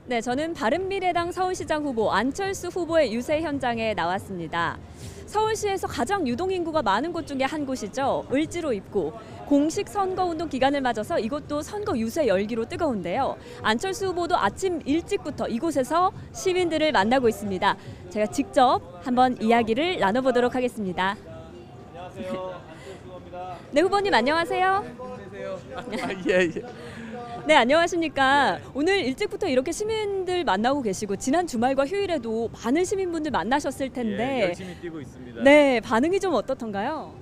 네, 저는 바른미래당 서울시장 후보 안철수 후보의 유세 현장에 나왔습니다. 서울시에서 가장 유동인구가 많은 곳 중에 한 곳이죠. 을지로 입구. 공식 선거운동 기간을 맞아서 이곳도 선거 유세 열기로 뜨거운데요. 안철수 후보도 아침 일찍부터 이곳에서 시민들을 만나고 있습니다. 제가 직접 한번 이야기를 나눠보도록 하겠습니다. 안녕하세요. 안철수 후보입니다. 네, 후보님 안녕하세요. 예. 네, 안녕하십니까. 오늘 일찍부터 이렇게 시민들 만나고 계시고 지난 주말과 휴일에도 많은 시민분들 만나셨을 텐데 열심히 뛰고 있습니다. 네, 반응이 좀 어떻던가요?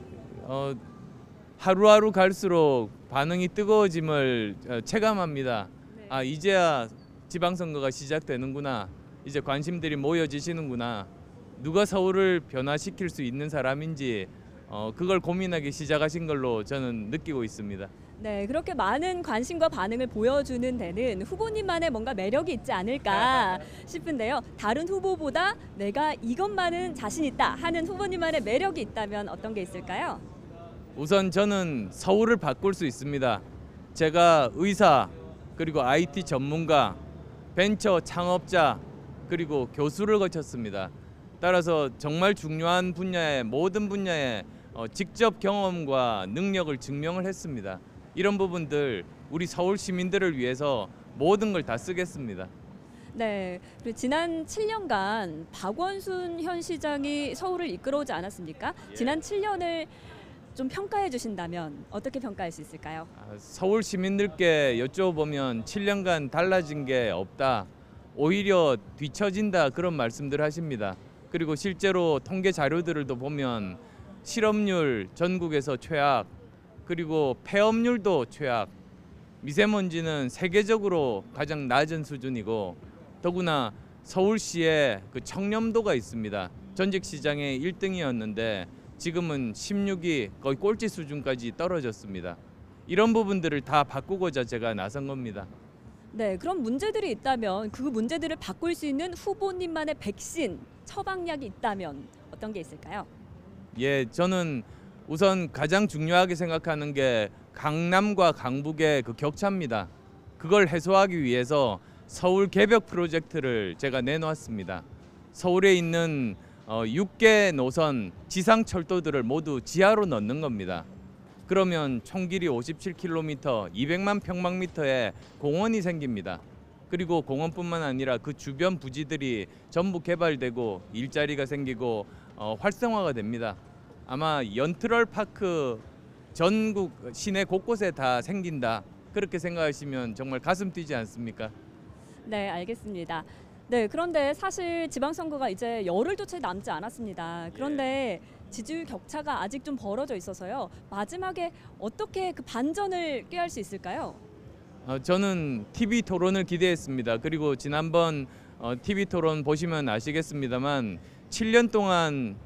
하루하루 갈수록 반응이 뜨거워짐을 체감합니다. 네. 이제야 지방선거가 시작되는구나. 이제 관심들이 모여지시는구나. 누가 서울을 변화시킬 수 있는 사람인지 그걸 고민하기 시작하신 걸로 저는 느끼고 있습니다. 네, 그렇게 많은 관심과 반응을 보여주는 데는 후보님만의 뭔가 매력이 있지 않을까 싶은데요. 다른 후보보다 내가 이것만은 자신 있다 하는 후보님만의 매력이 있다면 어떤 게 있을까요? 우선 저는 서울을 바꿀 수 있습니다. 제가 의사, 그리고 IT 전문가, 벤처 창업자, 그리고 교수를 거쳤습니다. 따라서 정말 중요한 분야의 모든 분야에 직접 경험과 능력을 증명을 했습니다. 이런 부분들 우리 서울 시민들을 위해서 모든 걸 다 쓰겠습니다. 네, 그리고 지난 7년간 박원순 현 시장이 서울을 이끌어오지 않았습니까? 예. 지난 7년을 좀 평가해 주신다면 어떻게 평가할 수 있을까요? 서울 시민들께 여쭤보면 7년간 달라진 게 없다. 오히려 뒤처진다 그런 말씀들 하십니다. 그리고 실제로 통계 자료들도 보면 실업률 전국에서 최악, 그리고 폐업률도 최악, 미세먼지는 세계적으로 가장 낮은 수준이고 더구나 서울시에 그 청렴도가 있습니다. 전직 시장의 1등이었는데 지금은 16위 거의 꼴찌 수준까지 떨어졌습니다. 이런 부분들을 다 바꾸고자 제가 나선 겁니다. 네, 그런 문제들이 있다면 그 문제들을 바꿀 수 있는 후보님만의 백신, 처방약이 있다면 어떤 게 있을까요? 예, 저는 우선 가장 중요하게 생각하는 게 강남과 강북의 그 격차입니다. 그걸 해소하기 위해서 서울 개벽 프로젝트를 제가 내놓았습니다. 서울에 있는 6개 노선 지상철도들을 모두 지하로 넣는 겁니다. 그러면 총 길이 57km, 200만 평방미터의 공원이 생깁니다. 그리고 공원뿐만 아니라 그 주변 부지들이 전부 개발되고 일자리가 생기고 활성화가 됩니다. 아마 연트럴 파크 전국 시내 곳곳에 다 생긴다. 그렇게 생각하시면 정말 가슴 뛰지 않습니까? 네, 알겠습니다. 네, 그런데 사실 지방선거가 이제 열흘도 채 남지 않았습니다. 그런데 지지율 격차가 아직 좀 벌어져 있어서요. 마지막에 어떻게 그 반전을 꾀할 수 있을까요? 저는 TV 토론을 기대했습니다. 그리고 지난번 TV 토론 보시면 아시겠습니다만 7년 동안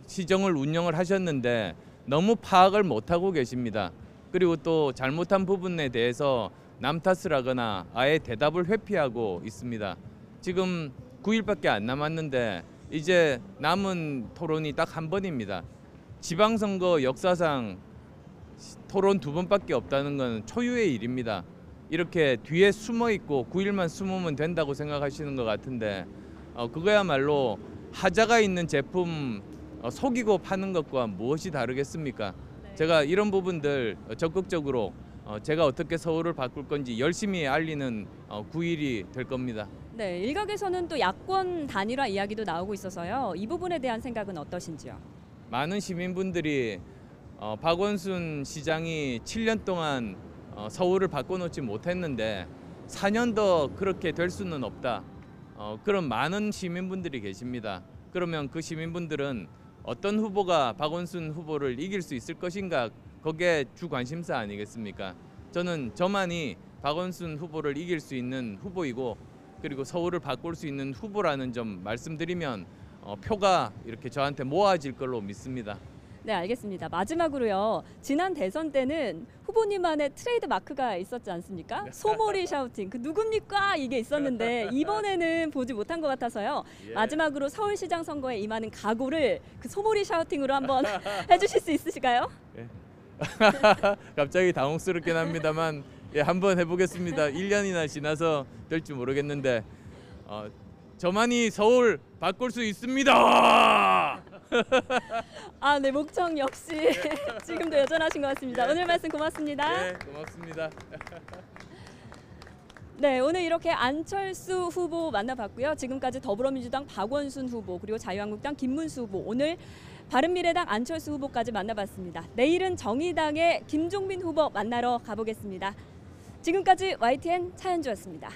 시정을 운영을 하셨는데 너무 파악을 못하고 계십니다. 그리고 또 잘못한 부분에 대해서 남 탓을 하거나 아예 대답을 회피하고 있습니다. 지금 9일밖에 안 남았는데 이제 남은 토론이 딱 한 번입니다. 지방선거 역사상 토론 2번밖에 없다는 건 초유의 일입니다. 이렇게 뒤에 숨어 있고 9일만 숨으면 된다고 생각하시는 것 같은데 그거야말로 하자가 있는 제품 속이고 파는 것과 무엇이 다르겠습니까? 네. 제가 이런 부분들 적극적으로 제가 어떻게 서울을 바꿀 건지 열심히 알리는 9일이 될 겁니다. 네, 일각에서는 또 야권 단일화 이야기도 나오고 있어서요. 이 부분에 대한 생각은 어떠신지요? 많은 시민분들이 박원순 시장이 7년 동안 서울을 바꿔놓지 못했는데 4년 더 그렇게 될 수는 없다. 그런 많은 시민분들이 계십니다. 그러면 그 시민분들은 어떤 후보가 박원순 후보를 이길 수 있을 것인가, 거기에 주 관심사 아니겠습니까? 저는 저만이 박원순 후보를 이길 수 있는 후보이고 그리고 서울을 바꿀 수 있는 후보라는 점 말씀드리면 표가 이렇게 저한테 모아질 걸로 믿습니다. 네, 알겠습니다. 마지막으로요. 지난 대선 때는 후보님만의 트레이드 마크가 있었지 않습니까? 소몰이 샤우팅. 그 누굽니까? 이게 있었는데 이번에는 보지 못한 것 같아서요. 예. 마지막으로 서울시장 선거에 임하는 각오를 그 소몰이 샤우팅으로 한번 해주실 수 있으실까요? 갑자기 당혹스럽긴 합니다만 예, 한번 해보겠습니다. 1년이나 지나서 될 줄 모르겠는데 저만이 서울 바꿀 수 있습니다. 아, 네, 목청 역시 지금도 여전하신 것 같습니다. 오늘 말씀 고맙습니다. 네, 고맙습니다. 네, 오늘 이렇게 안철수 후보 만나봤고요. 지금까지 더불어민주당 박원순 후보 그리고 자유한국당 김문수 후보, 오늘 바른미래당 안철수 후보까지 만나봤습니다. 내일은 정의당의 김종민 후보 만나러 가보겠습니다. 지금까지 YTN 차현주였습니다.